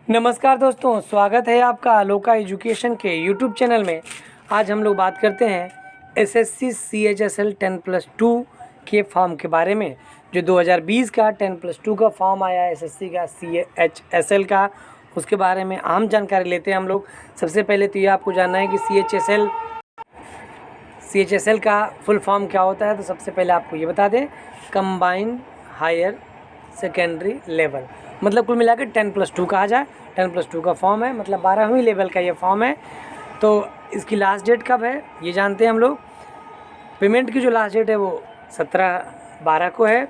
नमस्कार दोस्तों, स्वागत है आपका अलोका एजुकेशन के यूट्यूब चैनल में। आज हम लोग बात करते हैं एसएससी CHSL 10+2 के फॉर्म के बारे में। जो 2020 का 10+2 का फॉर्म आया है एसएससी का CHSL का, उसके बारे में आम जानकारी लेते हैं हम लोग। सबसे पहले तो ये आपको जानना है कि CHSL का फुल फॉर्म क्या होता है। तो सबसे पहले आपको ये बता दें, कंबाइंड हायर सेकेंडरी लेवल, मतलब कुल मिलाकर 10+2 कहा जाए। 10+2 का फॉर्म है, मतलब 12वीं लेवल का ये फॉर्म है। तो इसकी लास्ट डेट कब है ये जानते हैं हम लोग। पेमेंट की जो लास्ट डेट है वो 17/12 को है।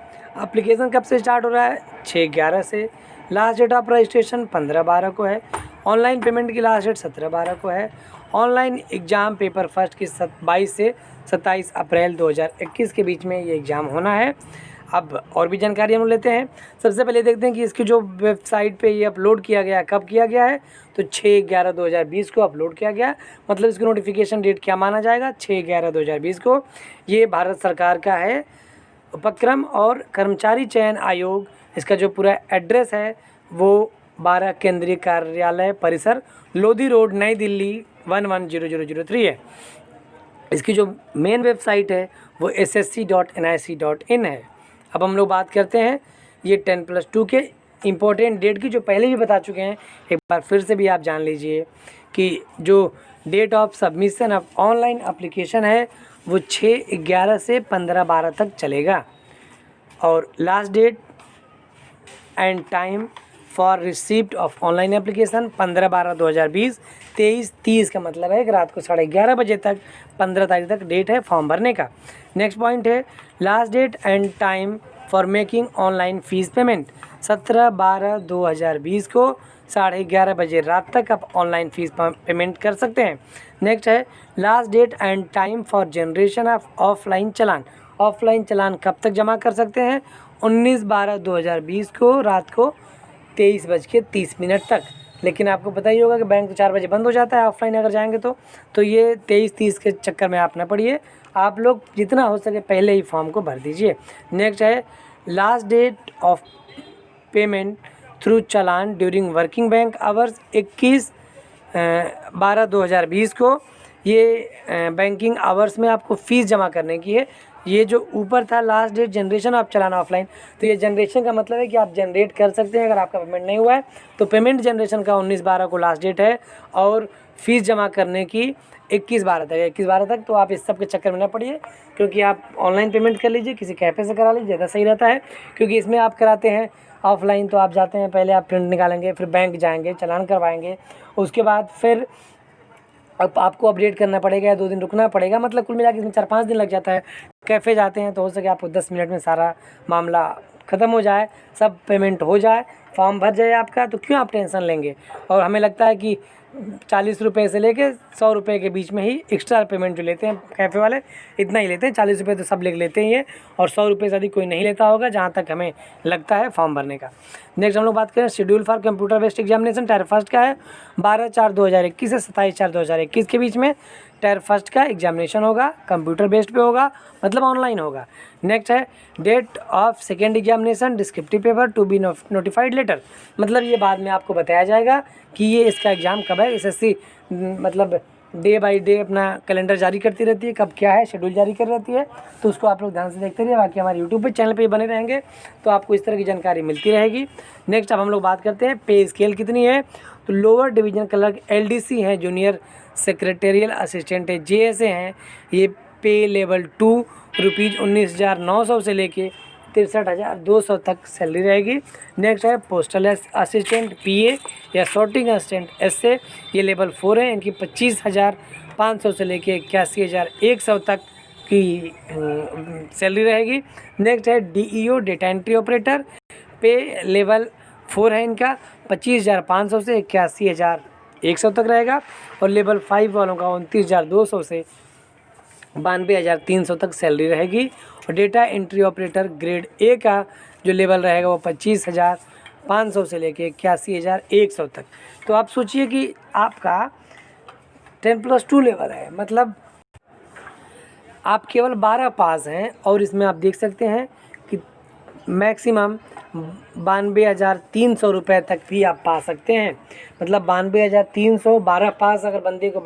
एप्लीकेशन कब से स्टार्ट हो रहा है? 6/11 से। लास्ट डेट ऑफ रजिस्ट्रेशन 15/12 को है। ऑनलाइन पेमेंट की लास्ट डेट 17/12 को है। ऑनलाइन एग्ज़ाम पेपर फर्स्ट की 22 से 27 अप्रैल 2021 के बीच में ये एग्ज़ाम होना है। अब और भी जानकारी हम लेते हैं। सबसे पहले देखते हैं कि इसकी जो वेबसाइट पे ये अपलोड किया गया, कब किया गया है। तो 6/11/2020 को अपलोड किया गया। मतलब इसकी नोटिफिकेशन डेट क्या माना जाएगा? 6/11/2020 को। ये भारत सरकार का है उपक्रम और कर्मचारी चयन आयोग। इसका जो पूरा एड्रेस है वो 12 केंद्रीय कार्यालय परिसर, लोधी रोड, नई दिल्ली 110003 है। इसकी जो मेन वेबसाइट है वो ssc.nic.in है। अब हम लोग बात करते हैं ये 10+2 के इम्पोर्टेंट डेट की, जो पहले भी बता चुके हैं। एक बार फिर से भी आप जान लीजिए कि जो date of submission of online application है वो 6/11 से 15/12 तक चलेगा। और last date and time for receipt of online application 15/12/2020। 23:30 का मतलब है कि रात को 11:30 बजे तक 15 तारीख तक डेट है फॉर्म भरने का। नेक्स्ट पॉइंट है last date and time for making online fees payment 17/12/2020 को 11:30 बजे रात तक आप ऑनलाइन फ़ीस पेमेंट कर सकते हैं। नेक्स्ट है last date and time for generation of offline चालान। ऑफलाइन चालान कब तक जमा कर सकते हैं? 19/12/2020 को रात को 23:30 तक। लेकिन आपको पता ही होगा कि बैंक तो 4 बजे बंद हो जाता है ऑफलाइन अगर जाएंगे तो ये 23:30 के चक्कर में आप ना पड़िए। आप लोग जितना हो सके पहले ही फॉर्म को भर दीजिए। नेक्स्ट है last date of payment through challan during working bank hours 21/12/2020 को। ये बैंकिंग आवर्स में आपको फ़ीस जमा करने की है। ये जो ऊपर था last date generation of challan offline, तो ये जनरेशन का मतलब है कि आप जनरेट कर सकते हैं। अगर आपका पेमेंट नहीं हुआ है तो पेमेंट जनरेशन का 19/12 को लास्ट डेट है और फीस जमा करने की 21/12 तक है। 21/12 तक तो आप इस सब के चक्कर में ना पड़िए, क्योंकि आप ऑनलाइन पेमेंट कर लीजिए, किसी कैफ़े से करा लीजिए, ज़्यादा सही रहता है। क्योंकि इसमें आप कराते हैं ऑफलाइन तो आप जाते हैं, पहले आप प्रिंट निकालेंगे, फिर बैंक जाएंगे, चालान करवाएंगे, उसके बाद फिर अब आपको अपडेट करना पड़ेगा या 2 दिन रुकना पड़ेगा। मतलब कुल मिला के इसमें 4-5 दिन लग जाता है। कैफ़े जाते हैं तो हो सके आपको 10 मिनट में सारा मामला ख़त्म हो जाए, सब पेमेंट हो जाए, फॉर्म भर जाए आपका। तो क्यों आप टेंशन लेंगे? और हमें लगता है कि 40 रुपये से लेके 100 रुपये के बीच में ही एक्स्ट्रा पेमेंट जो लेते हैं कैफ़े वाले, इतना ही लेते हैं। 40 रुपये तो सब लोग लेते ही हैं और 100 रुपये से अधिक कोई नहीं लेता होगा, जहाँ तक हमें लगता है फॉर्म भरने का। नेक्स्ट हम लोग बात करें schedule for computer based examination. Tier first का है 12/4/2021 से 27/4/2021 के बीच में टायर फर्स्ट का एग्जामिनेशन होगा, कंप्यूटर बेस्ड पे होगा, मतलब ऑनलाइन होगा। नेक्स्ट है date of second examination descriptive paper to be notified later, मतलब ये बाद में आपको बताया जाएगा कि ये इसका एग्ज़ाम कब है। एसएससी मतलब डे बाय डे अपना कैलेंडर जारी करती रहती है, कब क्या है शेड्यूल जारी कर रहती है, तो उसको आप लोग ध्यान से देखते रहिए। बाकी हमारे यूट्यूब पे चैनल पे बने रहेंगे तो आपको इस तरह की जानकारी मिलती रहेगी। नेक्स्ट अब हम लोग बात करते हैं पे स्केल कितनी है। तो लोअर डिवीजन क्लर्क LDC हैं, जूनियर सेक्रेटेरियल असिस्टेंट है JSA हैं, ये पे लेवल 2 ₹19,900 से लेके 63,200 तक सैलरी रहेगी। नेक्स्ट है पोस्टल असिस्टेंट PA या सॉर्टिंग असिस्टेंट SA, ये लेवल 4 है, इनकी 25,500 से लेके 81,100 तक की सैलरी रहेगी। नेक्स्ट है DEO डेटा एंट्री ऑपरेटर, पे लेवल 4 है, इनका 25,500 से 81,100 तक रहेगा। और लेवल 5 वालों का 29,200 से 92,300 तक सैलरी रहेगी। और data entry operator grade A का जो लेवल रहेगा वो 25,500 से लेके 81,100 तक। तो आप सोचिए कि आपका 10+2 लेवल है, मतलब आप केवल 12 पास हैं। और इसमें आप देख सकते हैं कि मैक्सिमम 92,300 रुपये तक भी आप पा सकते हैं। मतलब 92,300 12 पास अगर बंदे को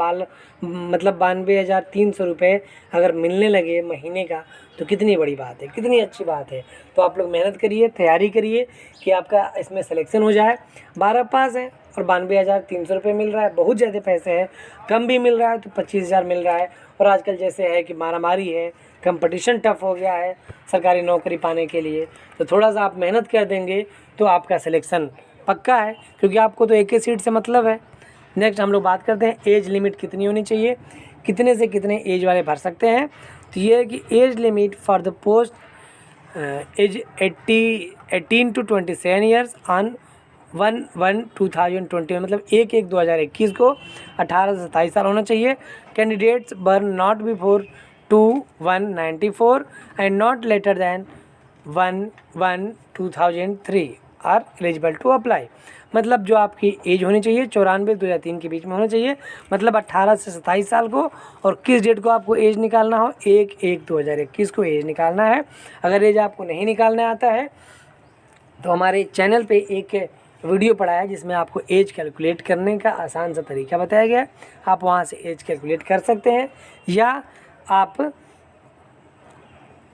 मतलब 92,300 रुपये अगर मिलने लगे महीने का, तो कितनी बड़ी बात है, कितनी अच्छी बात है। तो आप लोग मेहनत करिए, तैयारी करिए कि आपका इसमें सिलेक्शन हो जाए। 12 पास है और 92,300 रुपये मिल रहा है, बहुत ज़्यादा पैसे हैं। कम भी मिल रहा है तो 25,000 मिल रहा है। और आजकल जैसे है कि मारामारी है, कंपटीशन टफ हो गया है सरकारी नौकरी पाने के लिए, तो थोड़ा सा आप मेहनत कर देंगे तो आपका सिलेक्शन पक्का है, क्योंकि आपको तो एक ही सीट से मतलब है। नेक्स्ट हम लोग बात करते हैं एज लिमिट कितनी होनी चाहिए, कितने से कितने एज वाले भर सकते हैं। तो ये है कि age limit for the post age 18 to 27 years on 1/1/2021, मतलब 1/1/2021 को 18 से 27 साल होना चाहिए। Candidates born not before 2/1/94 and not later than 1/1/2003 are eligible to apply. मतलब जो आपकी एज होनी चाहिए 94-2003 के बीच में होना चाहिए, मतलब 18 से 27 साल को। और किस डेट को आपको एज निकालना हो, 1/1/2021 को एज निकालना है। अगर एज आपको नहीं निकालना आता है तो हमारे चैनल पे एक वीडियो पड़ा है जिसमें आपको एज कैलकुलेट करने का आसान सा तरीका बताया गया है। आप वहाँ से एज कैलकुलेट कर सकते हैं, या आप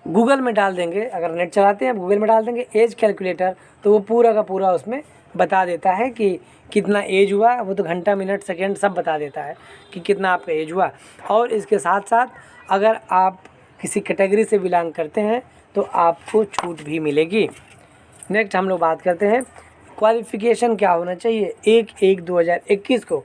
गूगल में डाल देंगे, अगर नेट चलाते हैं गूगल में डाल देंगे एज कैलकुलेटर, तो वो पूरा का पूरा उसमें बता देता है कि कितना एज हुआ। वो तो घंटा मिनट सेकंड सब बता देता है कि कितना आपका एज हुआ। और इसके साथ साथ अगर आप किसी कैटेगरी से बिलोंग करते हैं तो आपको छूट भी मिलेगी। नेक्स्ट हम लोग बात करते हैं क्वालिफ़िकेशन क्या होना चाहिए। 1/1/2021 को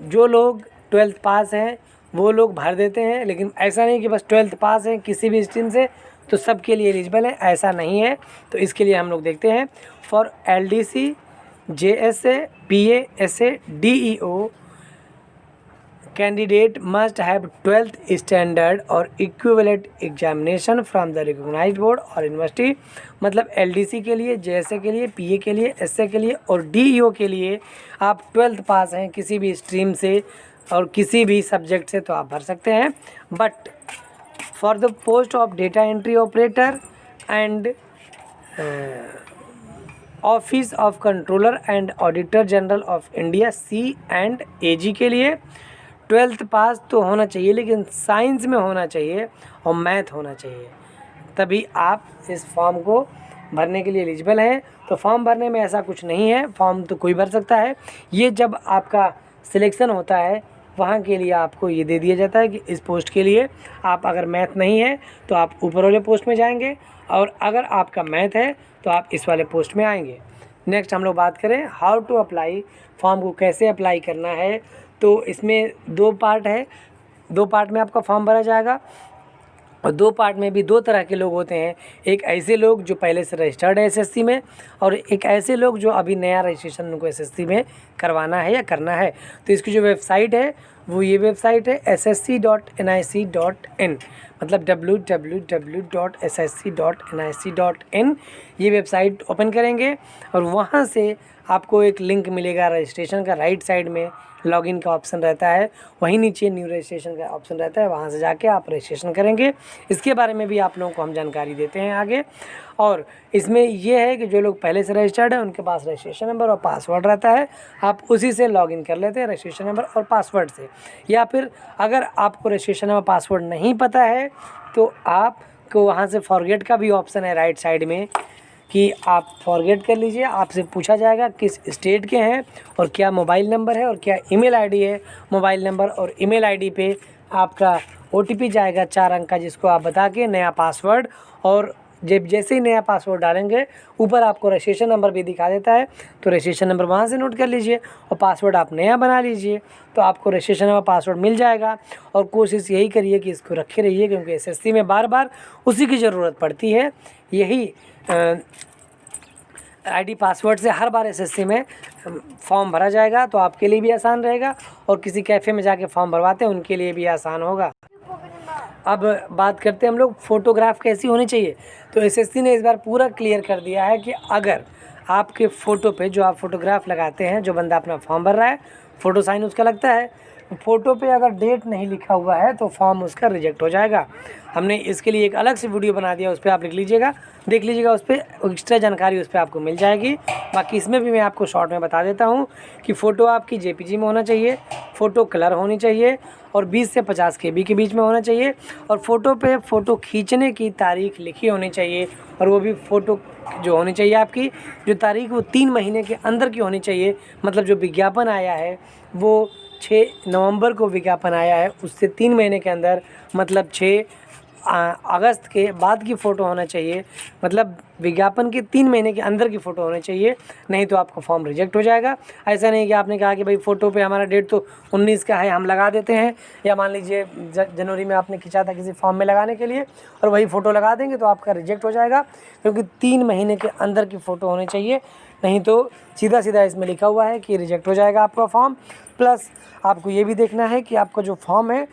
जो लोग 12th पास हैं वो लोग भर देते हैं, लेकिन ऐसा नहीं कि बस 12th पास हैं किसी भी स्ट्रीम से तो सबके लिए एलिजिबल है, ऐसा नहीं है। तो इसके लिए हम लोग देखते हैं for LDC, JSA, PA, SA, DEO candidate must have 12th standard और equivalent examination from the recognized board और यूनिवर्सिटी। मतलब LDC के लिए, JSA के लिए, PA के लिए, SA के लिए और DEO के लिए आप 12th पास हैं किसी भी स्ट्रीम से और किसी भी सब्जेक्ट से तो आप भर सकते हैं। But for the post of data entry operator and office of controller and auditor general of India C&AG के लिए 12th पास तो होना चाहिए, लेकिन साइंस में होना चाहिए और मैथ होना चाहिए, तभी आप इस फॉर्म को भरने के लिए एलिजिबल हैं। तो फॉर्म भरने में ऐसा कुछ नहीं है, फॉर्म तो कोई भर सकता है। ये जब आपका सिलेक्शन होता है वहाँ के लिए आपको ये दे दिया जाता है कि इस पोस्ट के लिए आप अगर मैथ नहीं है तो आप ऊपर वाले पोस्ट में जाएंगे, और अगर आपका मैथ है तो आप इस वाले पोस्ट में आएंगे। नेक्स्ट हम लोग बात करें हाउ टू अप्लाई, फॉर्म को कैसे अप्लाई करना है। तो इसमें 2 पार्ट है, 2 पार्ट में आपका फॉर्म भरा जाएगा। और 2 पार्ट में भी 2 तरह के लोग होते हैं। एक ऐसे लोग जो पहले से रजिस्टर्ड है SSC में, और एक ऐसे लोग जो अभी नया रजिस्ट्रेशन उनको SSC में करवाना है या करना है। तो इसकी जो वेबसाइट है वो ये वेबसाइट है ssc.nic.in, मतलब www.ssc.nic.in। ये वेबसाइट ओपन करेंगे और वहाँ से आपको एक लिंक मिलेगा रजिस्ट्रेशन का, राइट साइड में लॉगिन का ऑप्शन रहता है, वहीं नीचे न्यू रजिस्ट्रेशन का ऑप्शन रहता है, वहाँ से जाके आप रजिस्ट्रेशन करेंगे। इसके बारे में भी आप लोगों को हम जानकारी देते हैं आगे। और इसमें ये है कि जो लोग पहले से रजिस्टर्ड है उनके पास रजिस्ट्रेशन नंबर और पासवर्ड रहता है, आप उसी से लॉगिन कर लेते हैं रजिस्ट्रेशन नंबर और पासवर्ड से। या फिर अगर आपको रजिस्ट्रेशन नंबर पासवर्ड नहीं पता है तो आपको वहाँ से फॉरगेट का भी ऑप्शन है राइट साइड में, कि आप फॉरगेट कर लीजिए। आपसे पूछा जाएगा किस स्टेट के हैं और क्या मोबाइल नंबर है और क्या ईमेल आईडी है। मोबाइल नंबर और ईमेल आईडी पे आपका OTP जाएगा 4 अंक का, जिसको आप बता के नया पासवर्ड, और जब जैसे ही नया पासवर्ड डालेंगे ऊपर आपको रजिस्ट्रेशन नंबर भी दिखा देता है, तो रजिस्ट्रेशन नंबर वहाँ से नोट कर लीजिए और पासवर्ड आप नया बना लीजिए, तो आपको रजिस्ट्रेशन नंबर पासवर्ड मिल जाएगा। और कोशिश यही करिए कि इसको रखे रहिए, क्योंकि SSC में बार बार उसी की ज़रूरत पड़ती है। यही ID पासवर्ड से हर बार SSC में फॉर्म भरा जाएगा, तो आपके लिए भी आसान रहेगा और किसी कैफ़े में जाके फॉर्म भरवाते हैं उनके लिए भी आसान होगा। अब बात करते हैं हम लोग फ़ोटोग्राफ कैसी होनी चाहिए। तो SSC ने इस बार पूरा क्लियर कर दिया है कि अगर आपके फ़ोटो पे जो आप फ़ोटोग्राफ लगाते हैं, जो बंदा अपना फॉर्म भर रहा है फ़ोटो साइन उसका लगता है, फ़ोटो पे अगर डेट नहीं लिखा हुआ है तो फॉर्म उसका रिजेक्ट हो जाएगा। हमने इसके लिए एक अलग से वीडियो बना दिया, उस पर आप लिख लीजिएगा, देख लीजिएगा, उस पर एक्स्ट्रा जानकारी उस पर आपको मिल जाएगी। बाकी इसमें भी मैं आपको शॉर्ट में बता देता हूँ कि फ़ोटो आपकी JPG में होना चाहिए, फ़ोटो कलर होनी चाहिए और 20 से 50 KB के बीच में होना चाहिए, और फ़ोटो पे फ़ोटो खींचने की तारीख लिखी होनी चाहिए, और वो भी फ़ोटो जो होनी चाहिए आपकी जो तारीख वो 3 महीने के अंदर की होनी चाहिए। मतलब जो विज्ञापन आया है वो 6 नवंबर को विज्ञापन आया है, उससे 3 महीने के अंदर मतलब 6 अगस्त के बाद की फ़ोटो होना चाहिए। मतलब विज्ञापन के 3 महीने के अंदर की फ़ोटो होनी चाहिए, नहीं तो आपका फॉर्म रिजेक्ट हो जाएगा। ऐसा नहीं कि आपने कहा कि भाई फ़ोटो पे हमारा डेट तो 19 का है, हम लगा देते हैं, या मान लीजिए जनवरी में आपने खींचा था किसी फॉर्म में लगाने के लिए और वही फ़ोटो लगा देंगे तो आपका रिजेक्ट हो जाएगा, क्योंकि 3 महीने के अंदर की फ़ोटो होनी चाहिए, नहीं तो सीधा सीधा इसमें लिखा हुआ है कि रिजेक्ट हो जाएगा आपका फॉर्म। प्लस आपको ये भी देखना है कि आपका जो फॉर्म है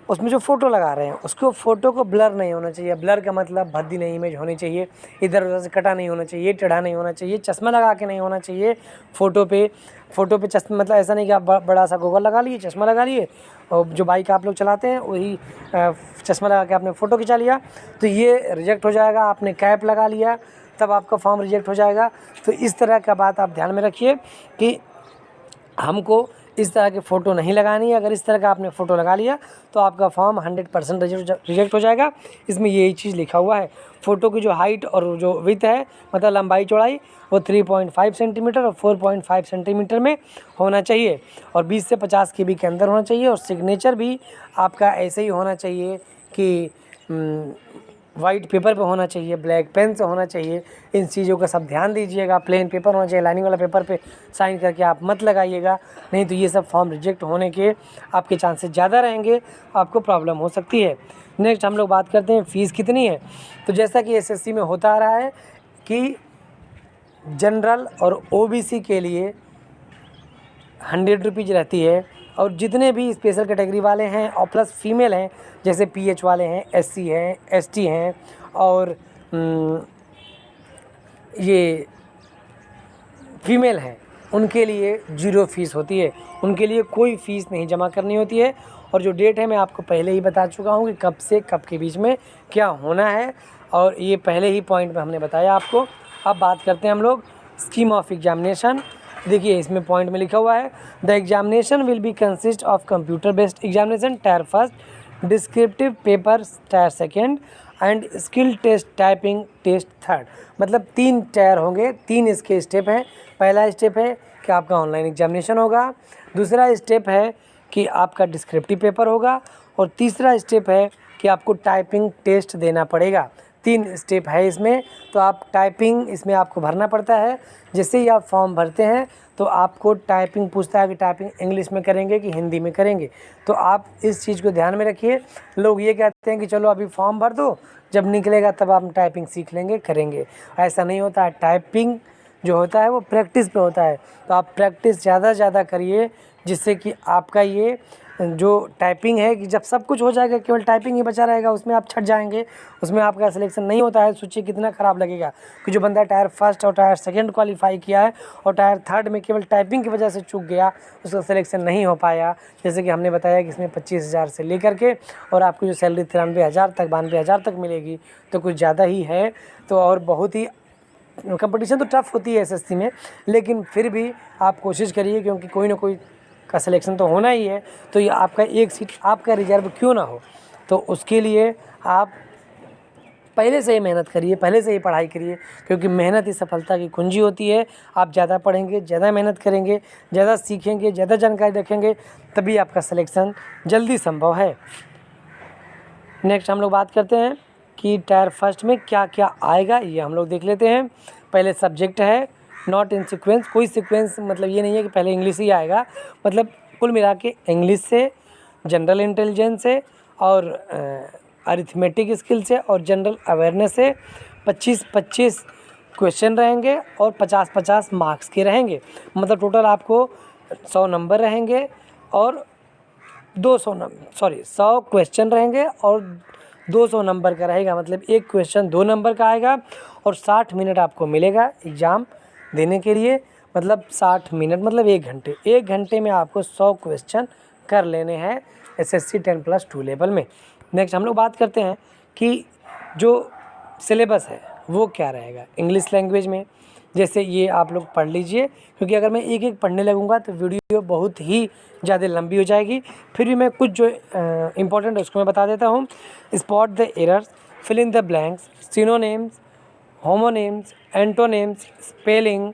उसमें जो फ़ोटो लगा रहे हैं उसको फ़ोटो को ब्लर नहीं होना चाहिए। ब्लर का मतलब भद्दी नहीं इमेज होनी चाहिए, इधर उधर से कटा नहीं होना चाहिए, टेढ़ा नहीं होना चाहिए, चश्मा लगा के नहीं होना चाहिए फ़ोटो पे चश्मा, मतलब ऐसा नहीं कि आप बड़ा सा गॉगल लगा लिए, चश्मा लगा लिए, और जो बाइक आप लोग चलाते हैं वही चश्मा लगा के आपने फ़ोटो खिंचा लिया तो ये रिजेक्ट हो जाएगा। आपने कैप लगा लिया तब आपका फॉर्म रिजेक्ट हो जाएगा। तो इस तरह का बात आप ध्यान में रखिए कि हमको इस तरह की फ़ोटो नहीं लगानी है। अगर इस तरह का आपने फ़ोटो लगा लिया तो आपका फॉर्म 100% रिजेक्ट हो जाएगा। इसमें यही चीज़ लिखा हुआ है। फ़ोटो की जो हाइट और जो विड्थ है, मतलब लंबाई चौड़ाई, वो 3.5 सेंटीमीटर और 4.5 सेंटीमीटर में होना चाहिए, और 20 से 50 KB के अंदर होना चाहिए। और सिग्नेचर भी आपका ऐसे ही होना चाहिए कि वाइट पेपर पे होना चाहिए, ब्लैक पेन से होना चाहिए। इन चीज़ों का सब ध्यान दीजिएगा। प्लेन पेपर होना चाहिए, लाइनिंग वाला पेपर पे साइन करके आप मत लगाइएगा, नहीं तो ये सब फॉर्म रिजेक्ट होने के आपके चांसेस ज़्यादा रहेंगे, आपको प्रॉब्लम हो सकती है। नेक्स्ट हम लोग बात करते हैं फ़ीस कितनी है। तो जैसा कि SSC में होता आ रहा है कि जनरल और OBC के लिए 100 रुपीज़ रहती है, और जितने भी स्पेशल कैटेगरी वाले हैं और प्लस फीमेल हैं, जैसे PH वाले हैं, SC हैं, ST हैं, और ये फीमेल हैं, उनके लिए 0 फीस होती है। उनके लिए कोई फ़ीस नहीं जमा करनी होती है। और जो डेट है मैं आपको पहले ही बता चुका हूँ कि कब से कब के बीच में क्या होना है, और ये पहले ही पॉइंट में हमने बताया आपको। अब बात करते हैं हम लोग स्कीम ऑफ एग्जामिनेशन। देखिए इसमें पॉइंट में लिखा हुआ है, the examination will be consist of computer based examination tier first, descriptive paper tier second and skill test typing test third. मतलब 3 टायर होंगे, 3 इसके स्टेप हैं। पहला स्टेप है कि आपका ऑनलाइन एग्जामिनेशन होगा, दूसरा स्टेप है कि आपका डिस्क्रिप्टिव पेपर होगा, और तीसरा स्टेप है कि आपको टाइपिंग टेस्ट देना पड़ेगा। 3 स्टेप है इसमें। तो आप टाइपिंग इसमें आपको भरना पड़ता है। जैसे ही आप फॉर्म भरते हैं तो आपको टाइपिंग पूछता है कि टाइपिंग इंग्लिश में करेंगे कि हिंदी में करेंगे। तो आप इस चीज़ को ध्यान में रखिए। लोग ये कहते हैं कि चलो अभी फॉर्म भर दो, जब निकलेगा तब आप टाइपिंग सीख लेंगे, करेंगे। ऐसा नहीं होता है। टाइपिंग जो होता है वो प्रैक्टिस पे होता है। तो आप प्रैक्टिस ज़्यादा से ज़्यादा करिए, जिससे कि आपका ये जो टाइपिंग है कि जब सब कुछ हो जाएगा केवल टाइपिंग ही बचा रहेगा, उसमें आप छट जाएंगे, उसमें आपका सिलेक्शन नहीं होता है। सोचिए कितना ख़राब लगेगा कि जो बंदा टायर फर्स्ट और टायर सेकंड क्वालिफाई किया है और टायर थर्ड में केवल टाइपिंग की वजह से चूक गया, उसका सिलेक्शन नहीं हो पाया। जैसे कि हमने बताया कि इसमें 25,000 से लेकर के और आपकी जो सैलरी 93,000 तक 92,000 तक मिलेगी, तो कुछ ज़्यादा ही है। तो और बहुत ही कंपटीशन तो टफ होती है SSC में, लेकिन फिर भी आप कोशिश करिए, क्योंकि कोई ना कोई का सिलेक्शन तो होना ही है। तो ये आपका एक सीट आपका रिजर्व क्यों ना हो, तो उसके लिए आप पहले से ही मेहनत करिए, पहले से ही पढ़ाई करिए, क्योंकि मेहनत ही सफलता की कुंजी होती है। आप ज़्यादा पढ़ेंगे, ज़्यादा मेहनत करेंगे, ज़्यादा सीखेंगे, ज़्यादा जानकारी रखेंगे, तभी आपका सिलेक्शन जल्दी संभव है। नेक्स्ट हम लोग बात करते हैं कि टायर फर्स्ट में क्या क्या आएगा, ये हम लोग देख लेते हैं। पहले सब्जेक्ट है नॉट इन सीक्वेंस। कोई सीक्वेंस मतलब ये नहीं है कि पहले इंग्लिश ही आएगा, मतलब कुल मिला के इंग्लिश से, जनरल इंटेलिजेंस से, और अरिथमेटिक स्किल से, और जनरल अवेयरनेस से 25-25 क्वेश्चन रहेंगे और 50-50 मार्क्स के रहेंगे। मतलब टोटल आपको 100 नंबर रहेंगे और 100 क्वेश्चन रहेंगे और 200 नंबर का रहेगा। मतलब एक क्वेश्चन 2 नंबर का आएगा, और 60 मिनट आपको मिलेगा एग्ज़ाम देने के लिए। मतलब 60 मिनट मतलब 1 घंटे। 1 घंटे में आपको 100 क्वेश्चन कर लेने हैं SSC 10+2 लेवल में। नेक्स्ट हम लोग बात करते हैं कि जो सिलेबस है वो क्या रहेगा इंग्लिश लैंग्वेज में। जैसे ये आप लोग पढ़ लीजिए, क्योंकि अगर मैं एक एक पढ़ने लगूंगा तो वीडियो बहुत ही ज़्यादा लंबी हो जाएगी। फिर भी मैं कुछ जो इम्पोर्टेंट है उसको मैं बता देता हूँ। Spot the errors, fill in the blanks, synonyms, homonyms, antonyms, spelling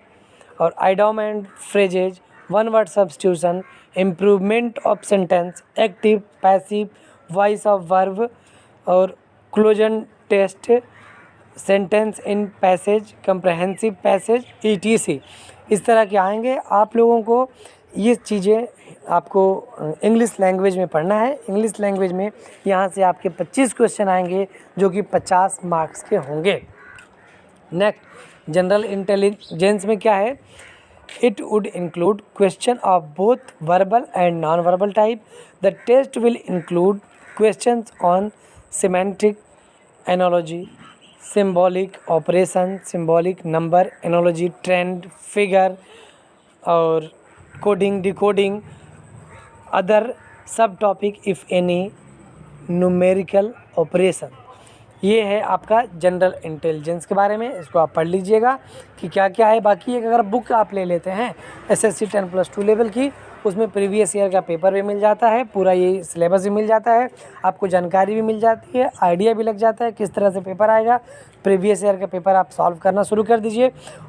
और idiom and phrases, one word substitution, improvement of sentence, active passive voice of verb और cloze test, sentence in passage, comprehensive passage, ETC। इस तरह के आएंगे। आप लोगों को ये चीज़ें आपको इंग्लिश लैंग्वेज में पढ़ना है। इंग्लिश लैंग्वेज में यहाँ से आपके 25 क्वेश्चन आएंगे जो कि 50 मार्क्स के होंगे। नेक्स्ट जनरल इंटेलिजेंस में क्या है, it would include question of both verbal and non verbal type. The test will include questions on semantic analogy, symbolic operation, symbolic number analogy, trend, figure और coding, decoding, other sub topic if any, numerical operation. ये है आपका general intelligence के बारे में। इसको आप पढ़ लीजिएगा कि क्या क्या है। बाकी एक अगर बुक आप ले लेते हैं SSC 10+2 लेवल की, उसमें प्रीवियस ईयर का पेपर भी मिल जाता है, पूरा ये सिलेबस भी मिल जाता है, आपको जानकारी भी मिल जाती है, आइडिया भी लग जाता है किस तरह से पेपर आएगा। प्रीवियस ईयर का पेपर आप सॉल्व करना शुरू कर दीजिए,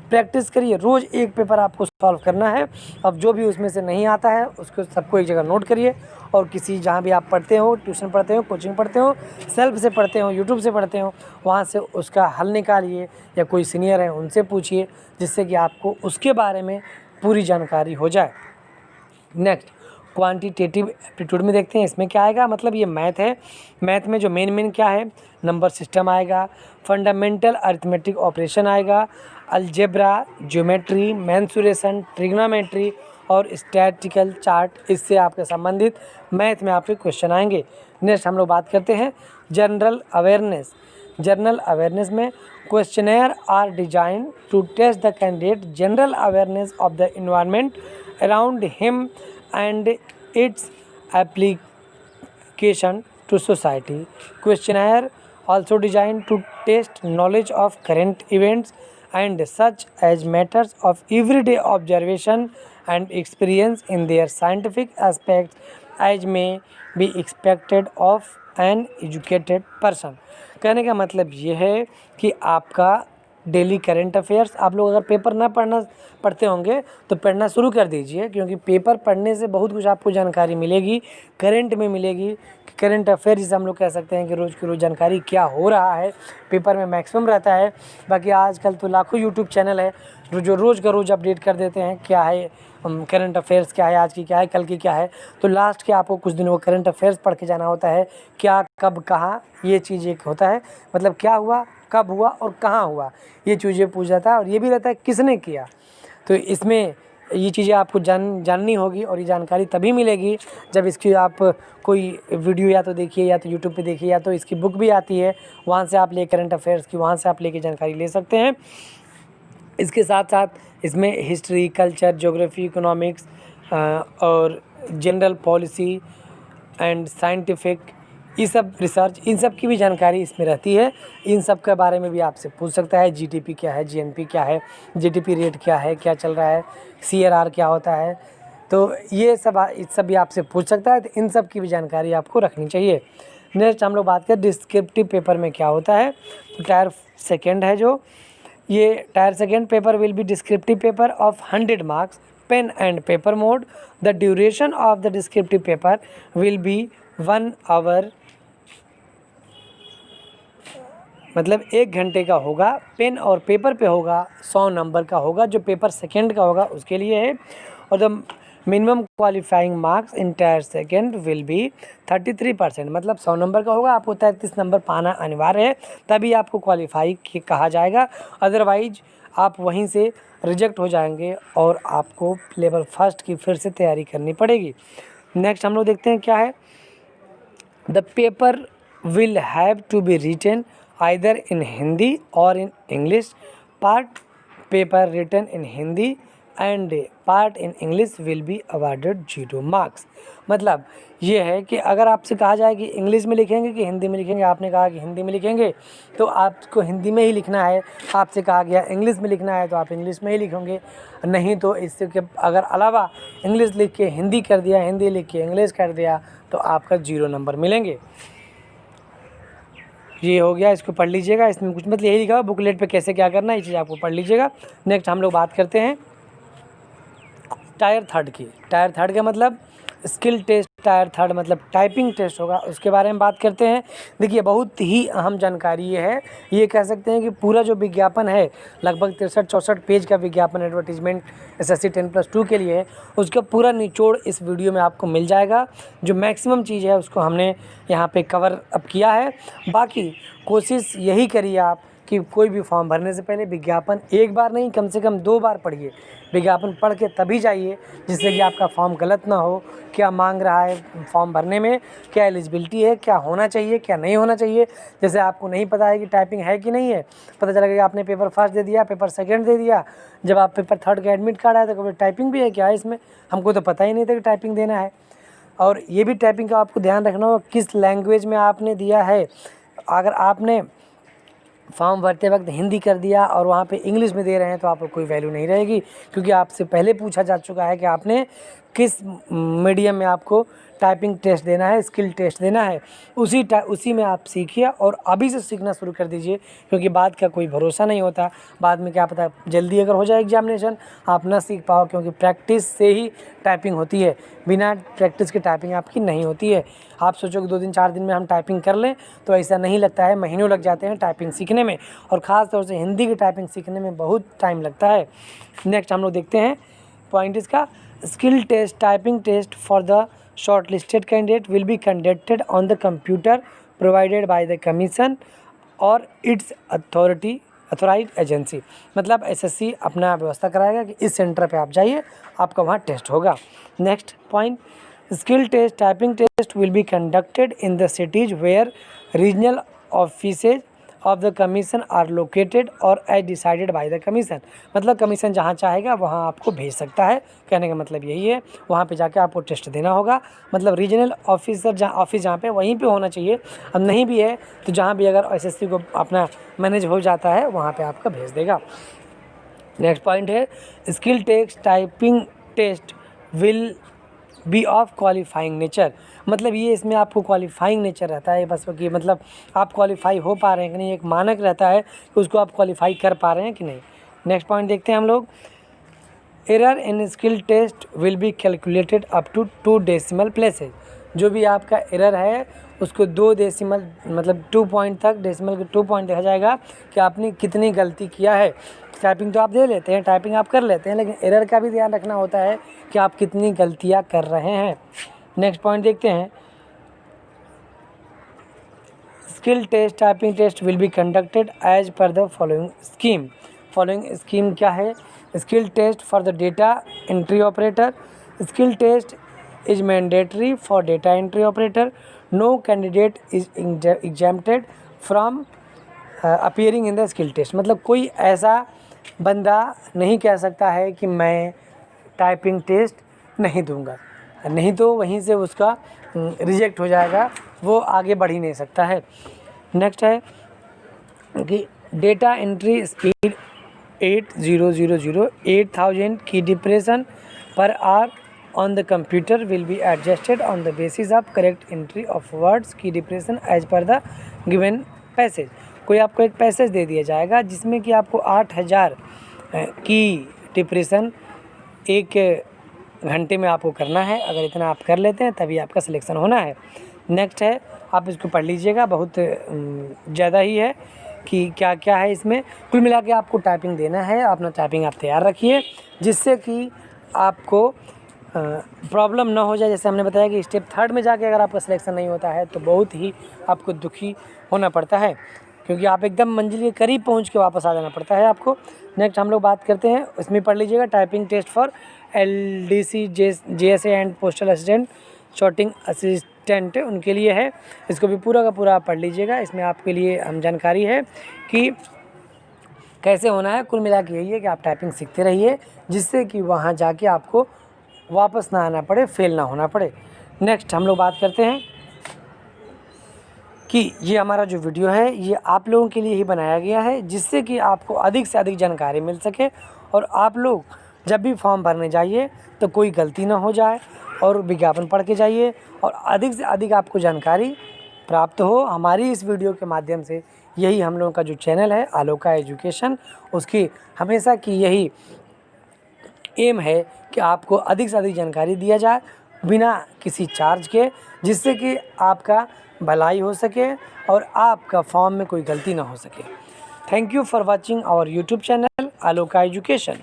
प्रैक्टिस करिए, रोज़ एक पेपर आपको सॉल्व करना है। अब जो भी उसमें से नहीं आता है उसको सबको एक जगह नोट करिए, और किसी जहाँ भी आप पढ़ते हो, ट्यूशन पढ़ते हो, कोचिंग पढ़ते हो, सेल्फ से पढ़ते हो, यूट्यूब से पढ़ते हो, वहाँ से उसका हल निकालिए या कोई सीनियर है उनसे पूछिए, जिससे कि आपको उसके बारे में पूरी जानकारी हो जाए। नेक्स्ट क्वांटिटेटिव एप्टीट्यूड में देखते हैं, इसमें क्या आएगा, मतलब ये मैथ है। मैथ में जो मेन क्या है, नंबर सिस्टम आएगा, फंडामेंटल अरिथमेटिक ऑपरेशन आएगा, अलजेब्रा, ज्योमेट्री, मेंसुरेशन, ट्रिग्नोमेट्री और स्टैटिकल चार्ट, इससे आपके संबंधित मैथ में आपके क्वेश्चन आएंगे। नेक्स्ट हम लोग बात करते हैं जनरल अवेयरनेस। जनरल अवेयरनेस में questionnaire are designed to test the candidate general awareness of the environment around him and its application to society. Questionnaire also designed to test knowledge of current events and such as matters of everyday observation and experience in their scientific aspects as may be expected of an educated person। कहने का मतलब ये है कि आपका daily current affairs, आप लोग अगर पेपर ना पढ़ते होंगे तो पढ़ना शुरू कर दीजिए, क्योंकि पेपर पढ़ने से बहुत कुछ आपको जानकारी मिलेगी, करंट में मिलेगी। करंट अफेयर जिसे हम लोग कह सकते हैं कि रोज़ की रोज़ जानकारी क्या हो रहा है पेपर में मैक्सिमम रहता है। बाकी आजकल तो लाखों यूट्यूब चैनल है जो रोज़ का रोज़ अपडेट कर देते हैं क्या है करंट अफेयर्स, क्या है आज की, क्या है कल की, क्या है। तो लास्ट के आपको कुछ दिन वो करंट अफेयर्स पढ़ के जाना होता है, क्या कब कहाँ, ये चीज़ एक होता है, मतलब क्या हुआ, कब हुआ और कहाँ हुआ, ये चीज़ें पूछ जाता है। और ये भी रहता है किसने किया। तो इसमें ये चीज़ें आपको जाननी होगी, और ये जानकारी तभी मिलेगी जब इसकी आप कोई वीडियो या तो देखिए, या तो यूट्यूब पे देखिए, या तो इसकी बुक भी आती है, वहाँ से आप ले करंट अफेयर्स की, वहाँ से आप लेके जानकारी ले सकते हैं। इसके साथ साथ इसमें हिस्ट्री, कल्चर, ज्योग्राफी, इकोनॉमिक्स और जनरल पॉलिसी एंड साइंटिफिक, ये सब रिसर्च, इन सब की भी जानकारी इसमें रहती है। इन सब के बारे में भी आपसे पूछ सकता है, GDP क्या है, GNP क्या है, GDP रेट क्या है, क्या चल रहा है, CRR क्या होता है, तो ये सब भी आपसे पूछ सकता है। तो इन सब की भी जानकारी आपको रखनी चाहिए। नेक्स्ट हम लोग बात करें डिस्क्रिप्टिव पेपर में क्या होता है। तो टायर सेकेंड है जो, ये tier second paper will be descriptive paper of 100 marks, pen and paper mode. The duration of the descriptive paper will be 1 hour, मतलब 1 घंटे का होगा। पेन और पेपर पे होगा 100 नंबर का होगा, जो पेपर सेकेंड का होगा उसके लिए है। और the minimum qualifying marks in tyre second will be 33%, मतलब 100 नंबर का होगा, आपको 33 नंबर पाना अनिवार्य है, तभी आपको क्वालिफाई कहा जाएगा। अदरवाइज आप वहीं से रिजेक्ट हो जाएंगे और आपको लेवल फर्स्ट की फिर से तैयारी करनी पड़ेगी। नेक्स्ट हम लोग देखते हैं क्या है। The paper will have to be written either in Hindi or in English. Part paper written in Hindi, and part in English will be awarded 0 marks. मतलब ये है कि अगर आपसे कहा जाए कि इंग्लिश में लिखेंगे कि हिंदी में लिखेंगे, आपने कहा कि हिंदी में लिखेंगे तो आपको हिंदी में ही लिखना है। आपसे कहा गया इंग्लिश में लिखना है तो आप इंग्लिश में ही लिखेंगे, नहीं तो इससे के अगर अलावा इंग्लिश लिख के हिंदी कर दिया, हिंदी लिख के इंग्लिश कर दिया तो आपका 0 नंबर मिलेंगे। ये हो गया, इसको पढ़ लीजिएगा। इसमें कुछ मतलब यही लिखा हुआ बुकलेट पे कैसे क्या करना है, ये चीज़ आपको पढ़ लीजिएगा। नेक्स्ट हम लोग बात करते हैं टायर थर्ड की। टायर थर्ड का मतलब स्किल टेस्ट, टायर थर्ड मतलब टाइपिंग टेस्ट होगा, उसके बारे में बात करते हैं। देखिए बहुत ही अहम जानकारी ये है, ये कह सकते हैं कि पूरा जो विज्ञापन है लगभग 63-64 पेज का विज्ञापन एडवर्टीजमेंट SSC 10+2 के लिए है, उसका पूरा निचोड़ इस वीडियो में आपको मिल जाएगा। जो मैक्सिमम चीज़ है उसको हमने यहाँ पे कवर अप किया है। बाकी कोशिश यही करिए आप कि कोई भी फॉर्म भरने से पहले विज्ञापन एक बार नहीं कम से कम 2 बार पढ़िए। विज्ञापन पढ़ के तभी जाइए जिससे कि आपका फॉर्म गलत ना हो, क्या मांग रहा है फॉर्म भरने में, क्या एलिजिबिलिटी है, क्या होना चाहिए, क्या नहीं होना चाहिए। जैसे आपको नहीं पता है कि टाइपिंग है कि नहीं है, पता चला कि आपने पेपर फर्स्ट दे दिया, पेपर सेकंड दे दिया, जब आप पेपर थर्ड का एडमिट कार्ड आया तो कभी टाइपिंग भी है क्या है इसमें, हमको तो पता ही नहीं था कि टाइपिंग देना है। और ये भी टाइपिंग का आपको ध्यान रखना होगा किस लैंग्वेज में आपने दिया है। अगर आपने फॉर्म भरते वक्त हिंदी कर दिया और वहाँ पे इंग्लिश में दे रहे हैं तो आपको कोई वैल्यू नहीं रहेगी, क्योंकि आपसे पहले पूछा जा चुका है कि आपने किस मीडियम में आपको टाइपिंग टेस्ट देना है, स्किल टेस्ट देना है। उसी में आप सीखिए और अभी से सीखना शुरू कर दीजिए, क्योंकि बाद का कोई भरोसा नहीं होता। बाद में क्या पता जल्दी अगर हो जाए एग्जामिनेशन आप ना सीख पाओ, क्योंकि प्रैक्टिस से ही टाइपिंग होती है, बिना प्रैक्टिस के टाइपिंग आपकी नहीं होती है। आप सोचो कि 2 दिन 4 दिन में हम टाइपिंग कर लें, तो ऐसा नहीं लगता है, महीनों लग जाते हैं टाइपिंग सीखने में, और ख़ास तौर से हिंदी की टाइपिंग सीखने में बहुत टाइम लगता है। नेक्स्ट हम लोग देखते हैं पॉइंट इसका, skill test typing test for the shortlisted candidate will be conducted on the computer provided by the commission और इट्स अथॉराइज्ड एजेंसी। मतलब SSC अपना व्यवस्था कराएगा कि इस सेंटर पे आप जाइए, आपका वहाँ टेस्ट होगा। Next point, skill test typing test will be conducted in the cities where regional offices of the commission are located और as decided by the commission. मतलब कमीशन जहाँ चाहेगा वहाँ आपको भेज सकता है, कहने का मतलब यही है। वहाँ पे जाके आपको टेस्ट देना होगा, मतलब रीजनल ऑफिसर ऑफिस जहाँ पे वहीं पे होना चाहिए। अब नहीं भी है तो जहाँ भी अगर SSC को अपना मैनेज हो जाता है वहाँ पे आपका भेज देगा। नेक्स्ट पॉइंट है, skill test typing test will be of qualifying nature. मतलब ये इसमें आपको क्वालिफाइंग नेचर रहता है, बस कि मतलब आप क्वालिफाई हो पा रहे हैं कि नहीं, एक मानक रहता है कि उसको आप क्वालिफाई कर पा रहे हैं कि नहीं। नेक्स्ट पॉइंट देखते हैं हम लोग, error in skill test will be calculated up to 2 decimal places. जो भी आपका एरर है उसको 2 डेसिमल मतलब 2 पॉइंट तक, डेसिमल के 2 पॉइंट देखा जाएगा कि आपने कितनी गलती किया है। टाइपिंग तो आप दे लेते हैं, टाइपिंग आप कर लेते हैं, लेकिन एरर का भी ध्यान रखना होता है कि आप कितनी गलतियां कर रहे हैं। नेक्स्ट पॉइंट देखते हैं, skill test typing test will be conducted as per the following scheme. Following scheme क्या है, skill test for the data entry operator, skill test is mandatory for data entry operator, no candidate is exempted from appearing in the skill test. मतलब कोई ऐसा बंदा नहीं कह सकता है कि मैं टाइपिंग टेस्ट नहीं दूंगा, नहीं तो वहीं से उसका रिजेक्ट हो जाएगा, वो आगे बढ़ ही नहीं सकता है। नेक्स्ट है कि data entry speed 8000 key depression per hour on the computer will be adjusted on the basis of correct entry of words key depression as per the given passage. कोई आपको एक पैसेज दे दिया जाएगा जिसमें कि आपको 8000 की डिप्रेशन 1 घंटे में आपको करना है। अगर इतना आप कर लेते हैं तभी आपका सिलेक्शन होना है। नेक्स्ट है, आप इसको पढ़ लीजिएगा, बहुत ज़्यादा ही है कि क्या क्या है इसमें। कुल मिला के आपको टाइपिंग देना है, अपना टाइपिंग आप तैयार रखिए जिससे कि आपको प्रॉब्लम ना हो जाए। जैसे हमने बताया कि स्टेप 3 में जाके अगर आपका सिलेक्शन नहीं होता है तो बहुत ही आपको दुखी होना पड़ता है, क्योंकि आप एकदम मंजिल के करीब पहुंच के वापस आ जाना पड़ता है आपको। नेक्स्ट हम लोग बात करते हैं, इसमें पढ़ लीजिएगा typing test for LDC JSA and postal assistant sorting assistant, उनके लिए है। इसको भी पूरा का पूरा पढ़ लीजिएगा। इसमें आपके लिए हम जानकारी है कि कैसे होना है, कुल मिला के यही है कि आप टाइपिंग सीखते रहिए, जिससे कि वहाँ जाके आपको वापस ना आना पड़े, फेल ना होना पड़े। नेक्स्ट हम लोग बात करते हैं कि ये हमारा जो वीडियो है ये आप लोगों के लिए ही बनाया गया है, जिससे कि आपको अधिक से अधिक जानकारी मिल सके और आप लोग जब भी फॉर्म भरने जाइए तो कोई गलती ना हो जाए और विज्ञापन पढ़ के जाइए और अधिक से अधिक आपको जानकारी प्राप्त हो। हमारी इस वीडियो के माध्यम से यही हम लोगों का जो चैनल है आलोका एजुकेशन, उसकी हमेशा की यही एम है कि आपको अधिक से अधिक जानकारी दिया जाए बिना किसी चार्ज के, जिससे कि आपका भलाई हो सके और आपका फॉर्म में कोई गलती ना हो सके। Thank you for watching our YouTube channel Aloka education.